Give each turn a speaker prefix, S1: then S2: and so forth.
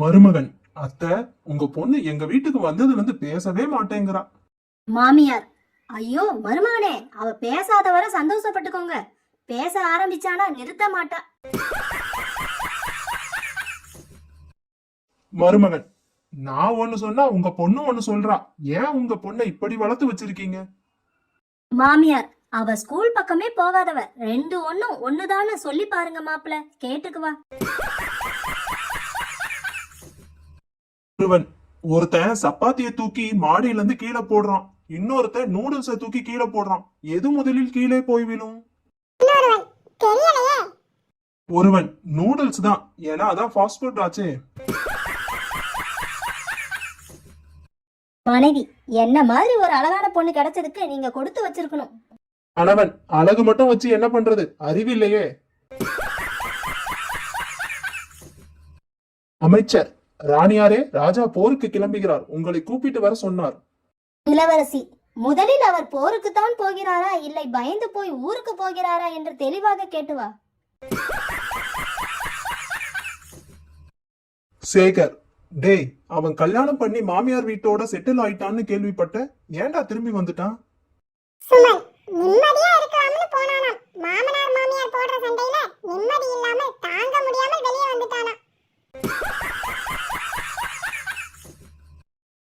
S1: மருமகன், அத்தை, உங்க பொண்ணு எங்க வீட்டுக்கு வந்ததுல இருந்து பேசவே மாட்டேங்கிறா.
S2: மாமியார், ஐயோ மருமகனே, அவ பேசாத வர சந்தோஷப்பட்டுக்கோங்க. பேச ஆரம்பிச்சானா நிறுத்த மாட்டா.
S1: மருமகன், நான் ஒண்ணு சொன்னா உங்க பொண்ணு ஒண்ணு சொல்றா. ஏன் உங்க பொண்ணை இப்படி வளர்த்து வச்சிருக்கீங்க?
S2: மாமியார், அவ ஸ்கூல் பக்கமே போகாதவ. ரெண்டு ஒண்ணும் ஒண்ணுதான்னு சொல்லி பாருங்க மாப்பிள, கேட்டுக்குவா.
S1: ஒருவன், ஒருத்தன் சப்பாத்திய தூக்கி மாடியில இருந்து கீழே போடுறான். இன்னொருத்தன் நூடுல்ஸ தூக்கி கீழே போடுறான். எது முதலில் கீழே போய் விழும்? ஒருவன் நூடுல்ஸ் தான், ஏன்னா அதான் ஃபாஸ்ட் ஃபுட் ஆச்சே.
S2: மனைவி, என்ன மாதிரி ஒரு அழகான பொண்ணு கிடைச்சதுக்கு நீங்க கொடுத்து வச்சிருக்கணும்.
S1: கணவன், அழகு மட்டும் வச்சு என்ன பண்றது? அறிவில்லையே. அமைச்சர், ராணியாரே, ராஜா போருக்கு கிளம்புகிறார், உங்களை கூப்பிட்டு வர சொன்னார்.
S2: இளவரசி, முதலில் அவர் போருக்கு தான் போகிறாரா இல்லை பயந்து போய் ஊருக்கு போகிறாரா என்று தெளிவாக கேட்டுவா.
S1: சேகர், டேய், அவன் கல்யாணம் பண்ணி மாமியார் வீட்டோட செட்டில் ஆயிட்டான்னு கேள்விப்பட்ட. ஏன்டா திரும்பி வந்துட்டான்?
S3: சுமன் நிம்மதியா இருக்கலாம்னு போனானாம்.